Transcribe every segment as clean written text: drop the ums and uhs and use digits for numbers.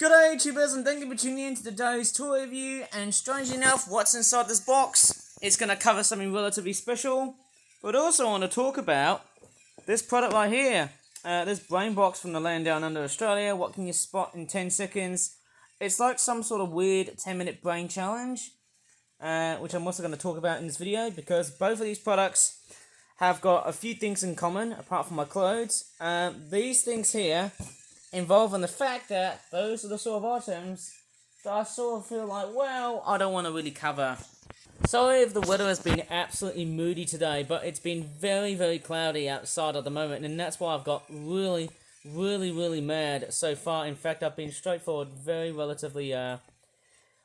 G'day YouTubers, and thank you for tuning in to today's toy review. And strangely enough, what's inside this box is going to cover something relatively special. But also I want to talk about this product right here. This brain box from the land down under Australia. What can you spot in 10 seconds? It's like some sort of weird 10-minute brain challenge, which I'm also going to talk about in this video, because both of these products have got a few things in common, apart from my clothes. These things here involve in the fact that those are the sort of items that I sort of feel like, well, I don't want to really cover. Sorry if the weather has been absolutely moody today, but it's been very, very cloudy outside at the moment, and that's why I've got really mad so far. In fact, I've been straightforward,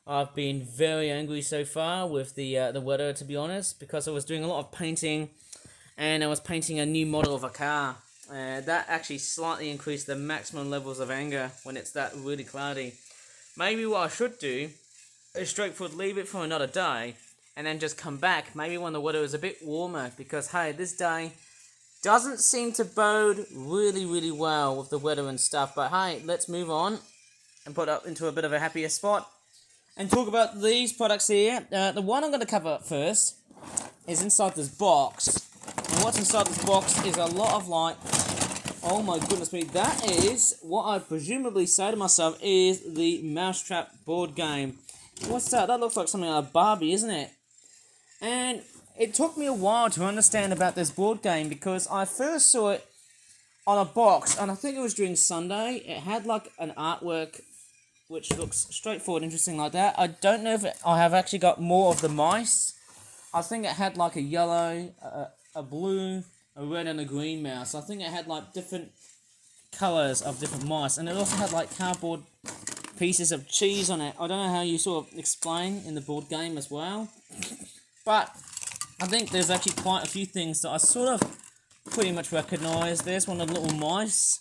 I've been very angry so far with the weather, to be honest, because I was doing a lot of painting, and I was painting a new model of a car. That actually slightly increased the maximum levels of anger when it's that really cloudy. Maybe what I should do is straightforward leave it for another day and then just come back maybe when the weather is a bit warmer, because hey, this day doesn't seem to bode really well with the weather and stuff. But hey, let's move on and put up into a bit of a happier spot and talk about these products here. The one I'm going to cover first is inside this box. And what's inside this box is a lot of like, oh my goodness me, that is what I presumably say to myself is the Mousetrap board game. What's that? That looks like something like Barbie, isn't it? And it took me a while to understand about this board game, because I first saw it on a box, and I think it was during Sunday. It had like an artwork which looks straightforward, interesting like that. I don't know if I have actually got more of the mice. I think it had like a yellow, a blue, a red and a green mouse. I think it had like different colours of different mice, and it also had like cardboard pieces of cheese on it. I don't know how you sort of explain in the board game as well, but I think there's actually quite a few things that I sort of pretty much recognise. There's one of the little mice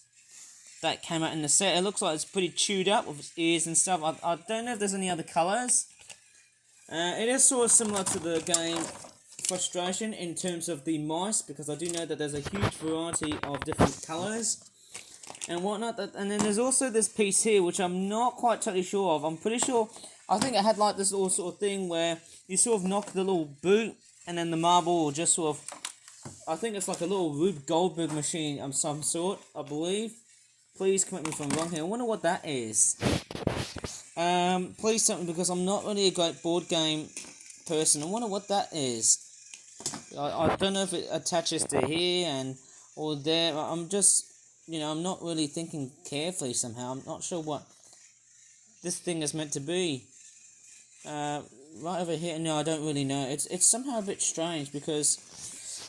that came out in the set. It looks like it's pretty chewed up with its ears and stuff. I don't know if there's any other colours. It is sort of similar to the game Frustration in terms of the mice, because I do know that there's a huge variety of different colours and whatnot. And then there's also this piece here, which I'm not quite totally sure of. I'm pretty sure, I think it had like this little sort of thing where you sort of knock the little boot, and then the marble will just sort of, I think it's like a little Rube Goldberg machine of some sort, I believe. Please correct me if I'm wrong here. I wonder what that is. Please tell me, because I'm not really a great board game person. I wonder what that is. I don't know if it attaches to here or there. I'm just, I'm not really thinking carefully somehow. I'm not sure what this thing is meant to be. Right over here, no, I don't really know. It's somehow a bit strange, because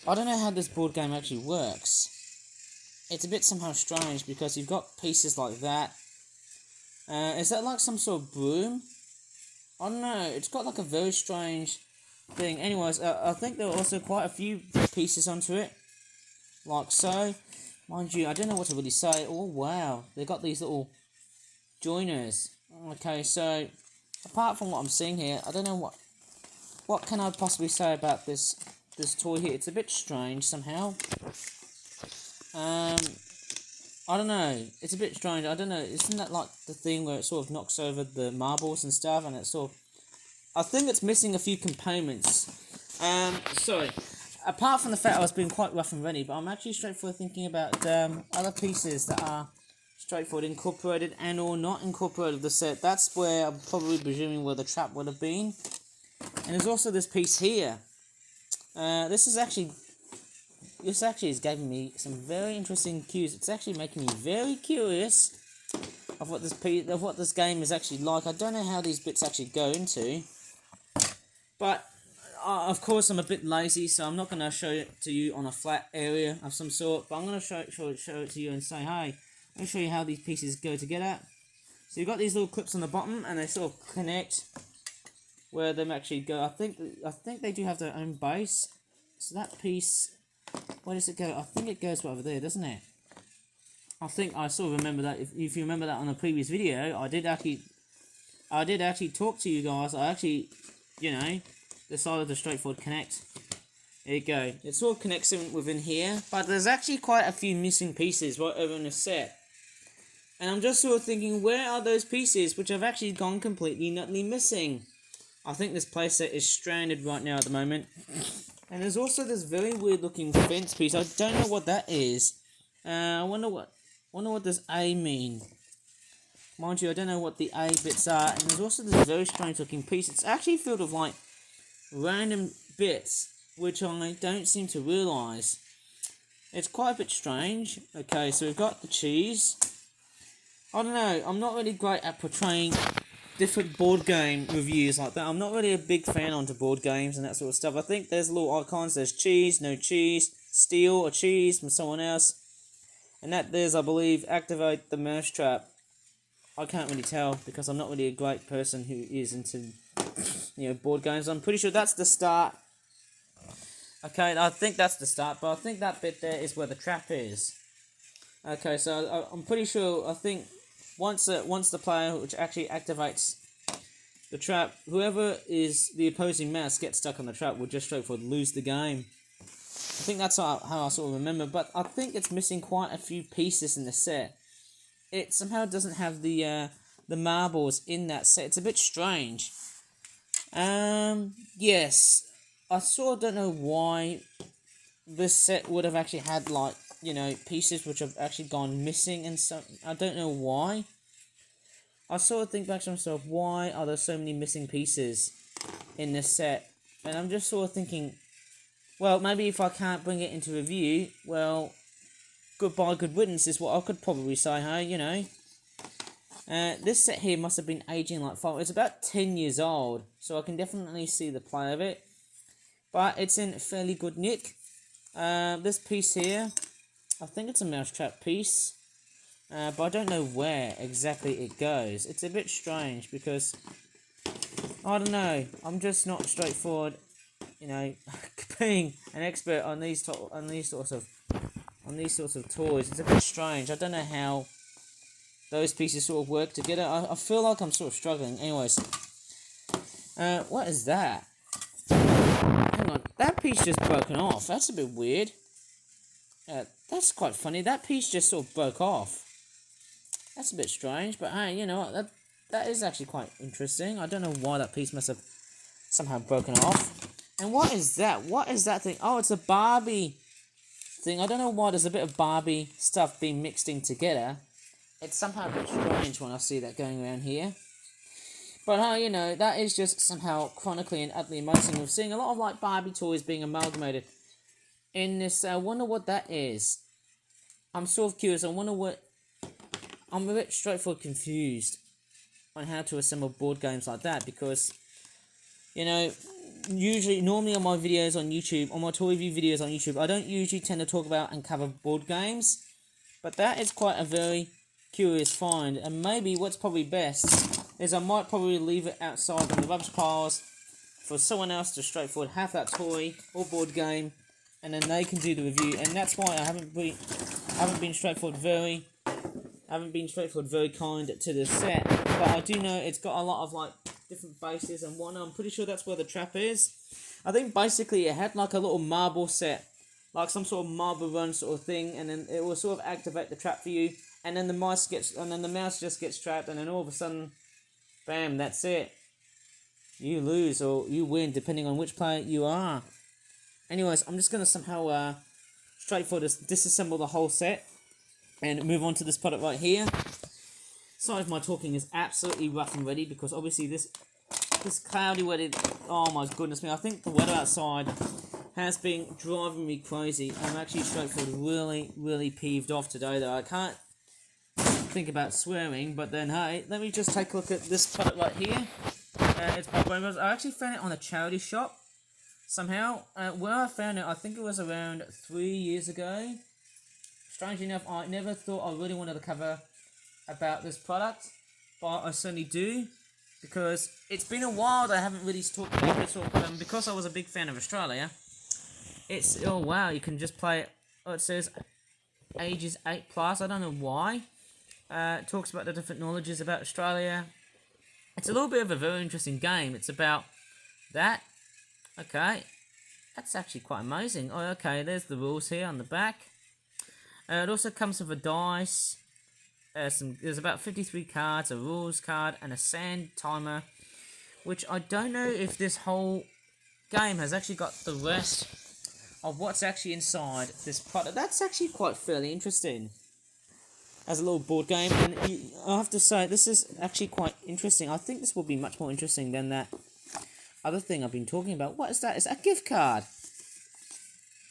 I don't know how this board game actually works. It's a bit somehow strange, because you've got pieces like that. Is that like some sort of broom? I don't know. It's got like a very strange thing. Anyways, I think there are also quite a few pieces onto it, like so. Mind you, I don't know what to really say. Oh wow, they got these little joiners. Okay, so apart from what I'm seeing here, I don't know what can I possibly say about this toy here. It's a bit strange somehow. I don't know. It's a bit strange. I don't know. Isn't that like the thing where it sort of knocks over the marbles and stuff, and it's sort of, I think it's missing a few components. So, apart from the fact I was being quite rough and ready, but I'm actually straightforward thinking about other pieces that are straightforward incorporated and or not incorporated with the set. That's where I'm probably presuming where the trap would have been. And there's also this piece here. This actually is giving me some very interesting cues. It's actually making me very curious of what this game is actually like. I don't know how these bits actually go into. But, of course, I'm a bit lazy, so I'm not going to show it to you on a flat area of some sort. But I'm going to show it to you and say, hey, let me show you how these pieces go together. So you've got these little clips on the bottom, and they sort of connect where them actually go. I think they do have their own base. So that piece, where does it go? I think it goes right over there, doesn't it? I think I sort of remember that. If you remember that on a previous video, I did actually talk to you guys. I actually, decided to straightforward connect. There you go. It sort of connects in within here, but there's actually quite a few missing pieces right over in the set. And I'm just sort of thinking, where are those pieces which have actually gone completely nutly missing? I think this playset is stranded right now at the moment. And there's also this very weird looking fence piece. I don't know what that is. I wonder what does A mean. Mind you, I don't know what the A bits are. And there's also this very strange looking piece. It's actually filled with like random bits which I don't seem to realise. It's quite a bit strange. Okay, so we've got the cheese. I don't know, I'm not really great at portraying different board game reviews like that. I'm not really a big fan onto board games and that sort of stuff. I think there's little icons, there's cheese, no cheese, steal or cheese from someone else. And that there's, I believe, activate the mousetrap. I can't really tell because I'm not really a great person who is into, board games. I'm pretty sure that's the start. Okay, I think that's the start, but I think that bit there is where the trap is. Okay, so I'm pretty sure, I think once the player which actually activates the trap, whoever is the opposing mouse gets stuck on the trap will just straightforward lose the game. I think that's how I sort of remember, but I think it's missing quite a few pieces in the set. It somehow doesn't have the marbles in that set. It's a bit strange. Yes, I sort of don't know why this set would have actually had like, pieces which have actually gone missing and so I don't know why. I sort of think back to myself, why are there so many missing pieces in this set? And I'm just sort of thinking, well, maybe if I can't bring it into review, well, goodbye, good riddance is what I could probably say, hey, this set here must have been aging like far. It's about 10 years old, so I can definitely see the play of it. But it's in fairly good nick. This piece here, I think it's a mousetrap piece. But I don't know where exactly it goes. It's a bit strange because, I don't know, I'm just not straightforward, being an expert on these sorts of toys. It's a bit strange. I don't know how those pieces sort of work together. I feel like I'm sort of struggling. Anyways, what is that? Hang on, that piece just broken off. That's a bit weird. That's quite funny. That piece just sort of broke off. That's a bit strange, but hey, you know what? That is actually quite interesting. I don't know why that piece must have somehow broken off. And what is that? What is that thing? Oh, it's a Barbie thing. I don't know why there's a bit of Barbie stuff being mixed in together. It's somehow a bit strange when I see that going around here. But that is just somehow chronically and utterly amazing. We're seeing a lot of like Barbie toys being amalgamated in this. I wonder what that is. I'm sort of curious. I'm a bit straightforward confused on how to assemble board games like that because, normally on my videos on YouTube, on my toy review videos on YouTube, I don't usually tend to talk about and cover board games, but that is quite a very curious find, and maybe what's probably best is I might probably leave it outside in the rubbish piles for someone else to straightforward have that toy or board game, and then they can do the review, and that's why I haven't been straightforward very kind to the set, but I do know it's got a lot of like different bases and whatnot. I'm pretty sure that's where the trap is. I think basically it had like a little marble set, like some sort of marble run sort of thing, and then it will sort of activate the trap for you, and then the mouse just gets trapped, and then all of a sudden, bam, that's it. You lose or you win depending on which player you are. Anyways, I'm just gonna somehow straightforward disassemble the whole set and move on to this product right here. Sorry if my talking is absolutely rough and ready because obviously this cloudy weather, oh my goodness me, I think the weather outside has been driving me crazy. I'm actually straightforward really, really peeved off today though. I can't think about swearing, but then hey, let me just take a look at this product right here. It's Pop Rainbows. I actually found it on a charity shop somehow. Where I found it, I think it was around 3 years ago. Strangely enough, I never thought I really wanted to cover about this product, but I certainly do, because it's been a while that I haven't really talked about this sort of product, and because I was a big fan of Australia, it's, oh wow, you can just play it, it says ages 8+, I don't know why. It talks about the different knowledges about Australia. It's a little bit of a very interesting game. It's about that. Okay, that's actually quite amazing. Oh, okay, there's the rules here on the back. It also comes with a dice, There's about 53 cards, a rules card, and a sand timer, which I don't know if this whole game has actually got the rest of what's actually inside this product. That's actually quite fairly interesting as a little board game, and I have to say this is actually quite interesting. I think this will be much more interesting than that other thing I've been talking about. What is that? It's a gift card.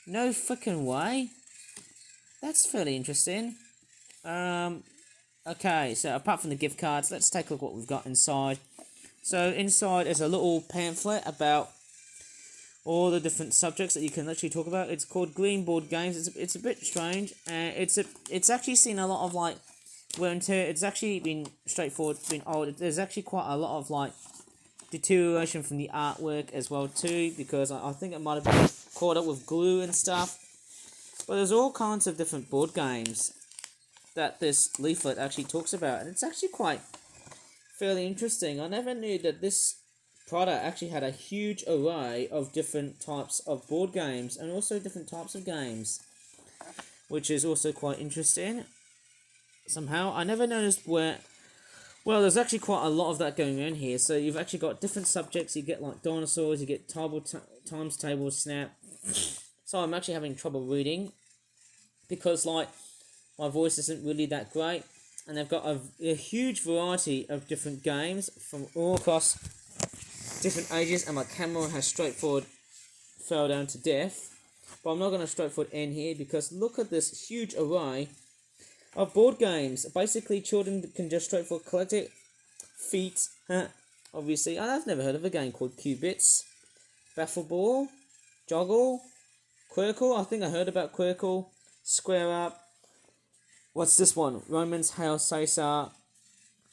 No freaking way. That's fairly interesting. Okay, so apart from the gift cards, let's take a look what we've got inside. So inside is a little pamphlet about all the different subjects that you can actually talk about. It's called Green Board Games. It's a bit strange, and it's actually seen a lot of like wear and tear. It's actually been straightforward, been old. There's actually quite a lot of like deterioration from the artwork as well too, because I think it might have been caught up with glue and stuff. But there's all kinds of different board games that this leaflet actually talks about, and it's actually quite fairly interesting. I never knew that this product actually had a huge array of different types of board games and also different types of games, which is also quite interesting. Somehow, I never noticed where. Well, there's actually quite a lot of that going on here. So you've actually got different subjects. You get like dinosaurs. You get times tables, snap. So I'm actually having trouble reading because like my voice isn't really that great, and they've got a huge variety of different games from all across different ages, and my camera has straightforward fell down to death. But I'm not going to straightforward end here because look at this huge array of board games. Basically, children can just straightforward collect it. Feet, obviously. I've never heard of a game called Qubits. Baffleball, Joggle, Quirkle. I think I heard about Quirkle. Square Up. What's this one? Romans, Hail Caesar,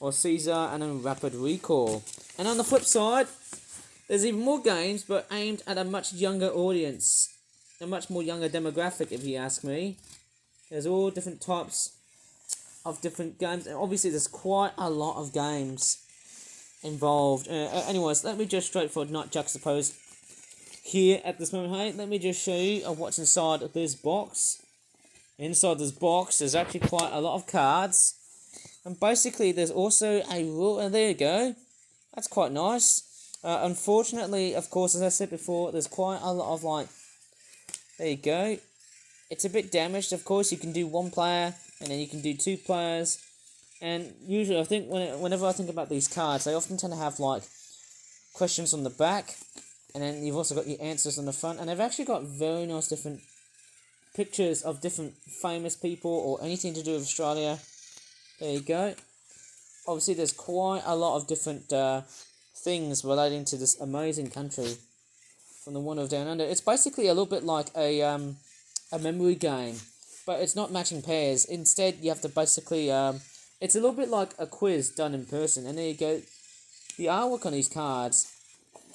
or Caesar, and then Rapid Recall. And on the flip side, there's even more games, but aimed at a much younger audience. A much more younger demographic, if you ask me. There's all different types of different games, and obviously there's quite a lot of games involved. Anyways, let me just straightforward not juxtapose here at this moment. Hey, let me just show you what's inside of this box. Inside this box, there's actually quite a lot of cards, and basically there's also a rule. And there you go. That's quite nice. Unfortunately, of course, as I said before, there's quite a lot of like. There you go. It's a bit damaged. Of course, you can do one player, and then you can do two players. And usually, I think whenever I think about these cards, they often tend to have like questions on the back, and then you've also got your answers on the front. And they've actually got very nice different pictures of different famous people or anything to do with Australia. There you go. Obviously, there's quite a lot of different things relating to this amazing country from the one of Down Under. It's basically a little bit like a memory game, but it's not matching pairs. Instead, you have to basically it's a little bit like a quiz done in person. And there you go. The artwork on these cards,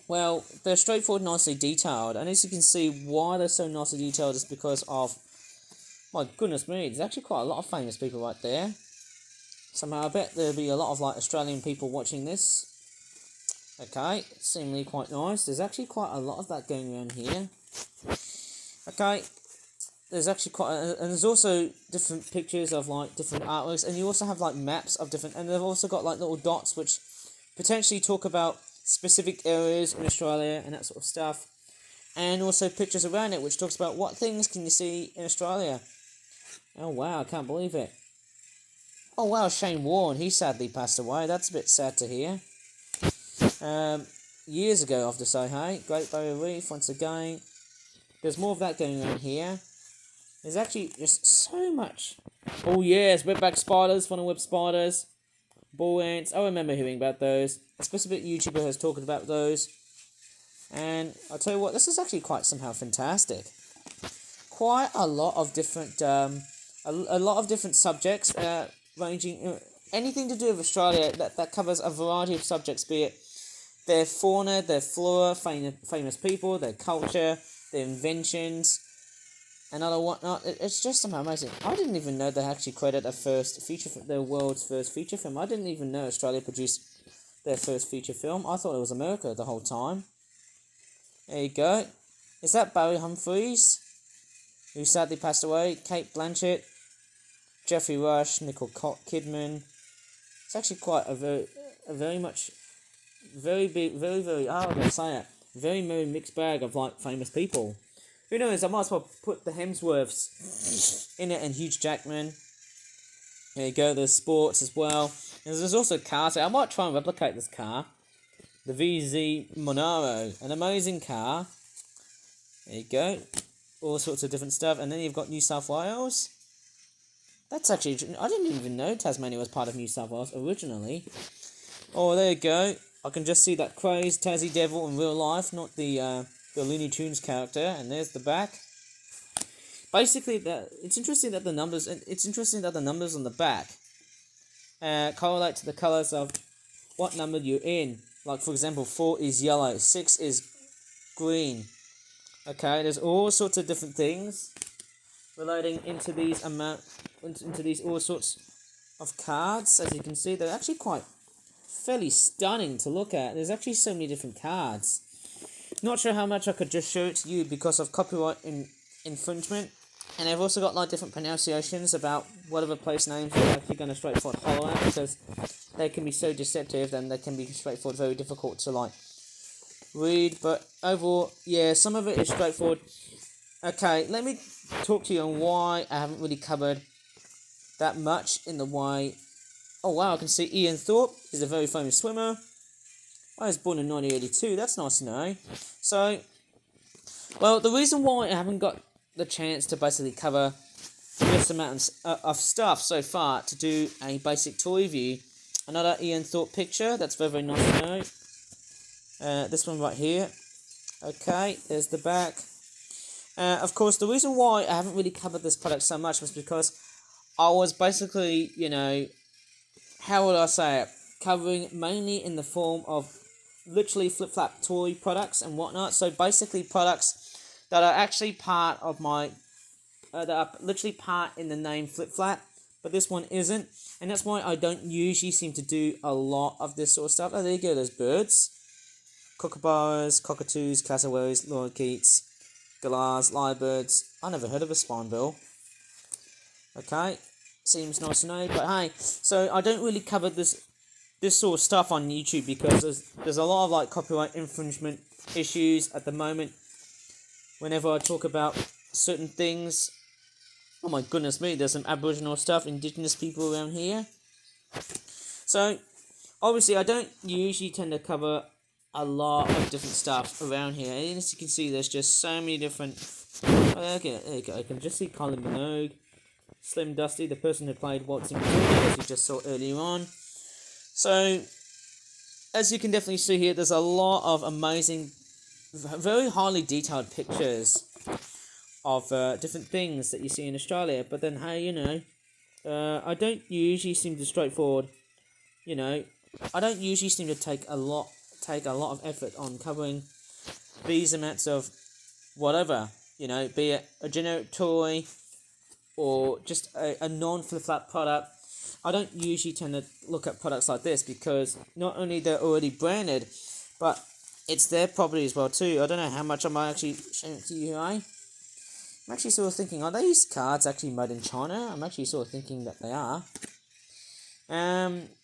well, they're straightforward, nicely detailed, and as you can see, why they're so nicely detailed is because of, my goodness me, there's actually quite a lot of famous people right there. Somehow, I bet there'll be a lot of like Australian people watching this. Okay, seemingly quite nice. There's actually quite a lot of that going around here. Okay, there's actually and there's also different pictures of like different artworks, and you also have like maps of different, and they've also got like little dots which potentially talk about specific areas in Australia and that sort of stuff, and also pictures around it which talks about what things can you see in Australia. Oh wow, I can't believe it. Oh wow, Shane Warne, he sadly passed away. That's a bit sad to hear. Years ago, I have to say, hey, Great Barrier Reef once again. There's more of that going on here. There's actually just so much. Oh yes, wetback spiders, funnel web spiders, ball ants. I remember hearing about those. A specific YouTuber has talked about those. And I'll tell you what, this is actually quite somehow fantastic. Quite a lot of different, a lot of different subjects, ranging anything to do with Australia that covers a variety of subjects, be it their fauna, their flora, famous people, their culture, their inventions, and other whatnot. It's just somehow amazing. I didn't even know they actually created their world's first feature film. I didn't even know Australia produced their first feature film. I thought it was America the whole time. There you go. Is that Barry Humphries, who sadly passed away? Kate Blanchett, Jeffrey Rush, Nicole Kidman. It's actually quite a very much, very big, very, how do I say it? Very mixed bag of like famous people. Who knows? I might as well put the Hemsworths in it and Hugh Jackman. There you go. There's sports as well. And there's also cars. I might try and replicate this car. The VZ Monaro, an amazing car. There you go. All sorts of different stuff. And then you've got New South Wales. That's actually... I didn't even know Tasmania was part of New South Wales originally. Oh, there you go. I can just see that crazed Tassie Devil in real life, not the Looney Tunes character. And there's the back. Basically, it's interesting that the numbers on the back correlate to the colours of what number you're in. Like, for example, 4 is yellow, 6 is green. Okay, there's all sorts of different things relating into these all sorts of cards. As you can see, they're actually quite fairly stunning to look at. There's actually so many different cards. Not sure how much I could just show it to you because of copyright infringement. And I've also got like different pronunciations about whatever place names are actually going to straightforward hollow out, because they can be so deceptive and they can be straightforward very difficult to like read. But overall, yeah, some of it is straightforward. Okay, let me talk to you on why I haven't really covered that much in the way. Oh wow, I can see Ian Thorpe is a very famous swimmer. I was born in 1982, that's nice to know. So, well, the reason why I haven't got the chance to basically cover this amount of stuff so far to do a basic toy review. Another Ian Thorpe picture, that's very, very nice to know. This one right here. Okay, there's the back. Of course, the reason why I haven't really covered this product so much was because I was basically, you know, how would I say it, covering mainly in the form of literally flip-flap toy products and whatnot. So basically products that are actually part of my, that are literally part in the name Flip Flap, but this one isn't, and that's why I don't usually seem to do a lot of this sort of stuff. Oh, there you go, those birds. Kookaburras, cockatoos, cassowaries, lorikeets, galahs, lyrebirds. I never heard of a spinebill. Okay, seems nice to know, but hey, so I don't really cover this sort of stuff on YouTube because there's a lot of like copyright infringement issues at the moment. Whenever I talk about certain things, oh my goodness me, there's some Aboriginal stuff, Indigenous people around here. So, obviously, I don't usually tend to cover a lot of different stuff around here. And as you can see, there's just so many different... Oh, okay, there you go. I can just see Kylie Minogue, Slim Dusty, the person who played Waltzing Matilda, as you just saw earlier on. So, as you can definitely see here, there's a lot of amazing, very highly detailed pictures of different things that you see in Australia. But then, hey, you know, I don't usually seem to straightforward, you know, I don't usually seem to take a lot of effort on covering these amounts of whatever, you know, be it a generic toy or just a non-flip-flap product. I don't usually tend to look at products like this because not only they're already branded, but it's their property as well too. I don't know how much I might actually show it to you, eh? I'm actually sort of thinking, are these cards actually made in China? I'm actually sort of thinking that they are.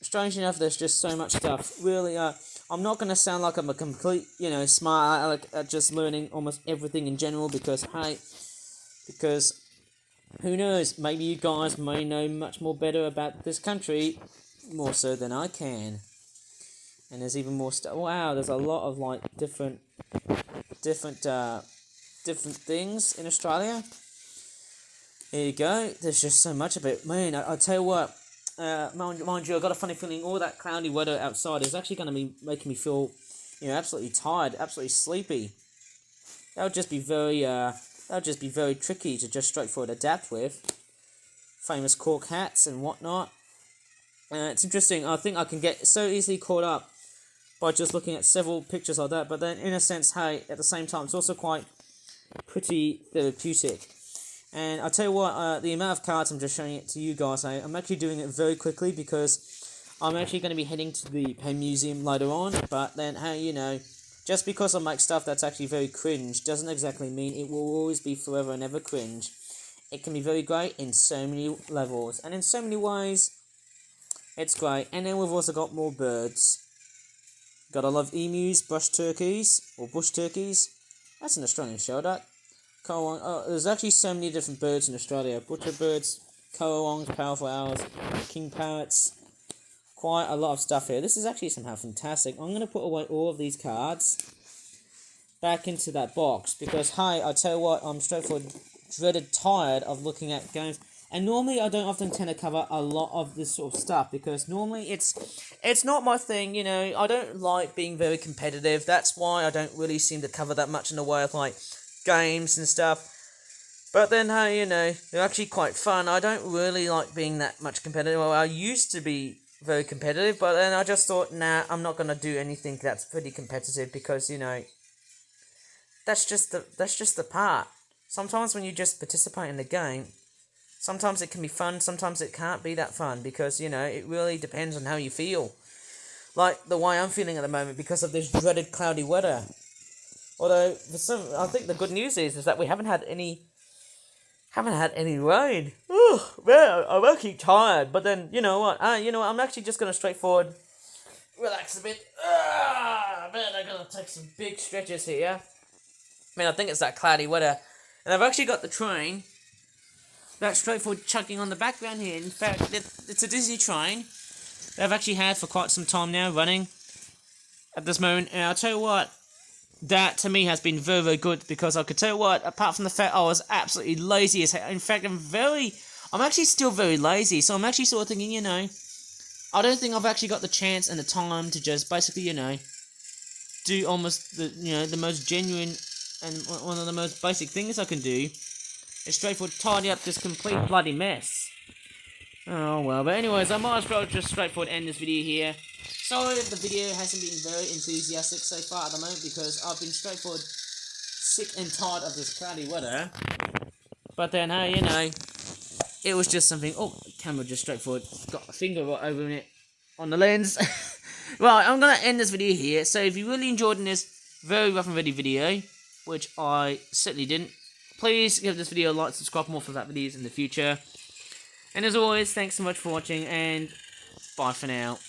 Strange enough, there's just so much stuff. Really, I'm not going to sound like I'm a complete, you know, smart aleck at just learning almost everything in general because, hey, who knows, maybe you guys may know much more better about this country, more so than I can. And there's even more stuff. Wow, there's a lot of, like, different things in Australia. Here you go, there's just so much of it. Man, I'll tell you what, mind you, I've got a funny feeling all that cloudy weather outside is actually going to be making me feel, you know, absolutely tired, absolutely sleepy. That would just be very tricky to just straightforward adapt with. Famous cork hats and whatnot. It's interesting, I think I can get so easily caught up by just looking at several pictures like that, but then in a sense, hey, at the same time, it's also quite pretty therapeutic. And I'll tell you what, the amount of cards I'm just showing it to you guys, I'm actually doing it very quickly because I'm actually going to be heading to the Pen Museum later on, but then, hey, you know, just because I make stuff that's actually very cringe doesn't exactly mean it will always be forever and ever cringe. it can be very great in so many levels. And in so many ways, it's great. And then we've also got more birds. Gotta love emus, bush turkeys, or bush turkeys. That's an Australian show, there's actually so many different birds in Australia. Butcher birds, currawongs, powerful owls, king parrots. Quite a lot of stuff here. This is actually somehow fantastic. I'm going to put away all of these cards back into that box. Because, hey, I tell you what, I'm straightforward tired of looking at games. And normally I don't often tend to cover a lot of this sort of stuff. Because normally it's not my thing, you know. I don't like being very competitive. That's why I don't really seem to cover that much in the way of, like, games and stuff. But then, hey, you know, they're actually quite fun. I don't really like being that much competitive. Well, I used to be very competitive, but then I just thought, nah, I'm not going to do anything that's pretty competitive because, you know, that's just the part. Sometimes when you just participate in the game, sometimes it can be fun, sometimes it can't be that fun because, you know, it really depends on how you feel. Like the way I'm feeling at the moment because of this dreaded cloudy weather. Although, I think the good news is that we haven't had any rain. Oh, man, I'm actually tired. But then, you know what? I'm actually just going to straightforward relax a bit. Man, I'm going to take some big stretches here. I think it's that cloudy weather. And I've actually got the train that's straightforward chugging on the background here. In fact, it's a Disney train that I've actually had for quite some time now running at this moment. And I'll tell you what, that to me has been very, very good because I could tell you what, apart from the fact I was absolutely lazy as hell. In fact, I'm actually still very lazy. So I'm actually sort of thinking, you know, I don't think I've actually got the chance and the time to just basically, you know, do almost the most genuine and one of the most basic things I can do is straightforward tidy up this complete bloody mess. Oh well, but anyways, I might as well just straightforward end this video here. Sorry if the video hasn't been very enthusiastic so far at the moment because I've been straightforward sick and tired of this cloudy weather. But then, hey, you know, it was just something. Oh, camera just straightforward got a finger right over it on the lens. Well, I'm gonna end this video here. So if you really enjoyed this very rough and ready video, which I certainly didn't, please give this video a like, subscribe for more for that videos in the future. And as always, thanks so much for watching, and bye for now.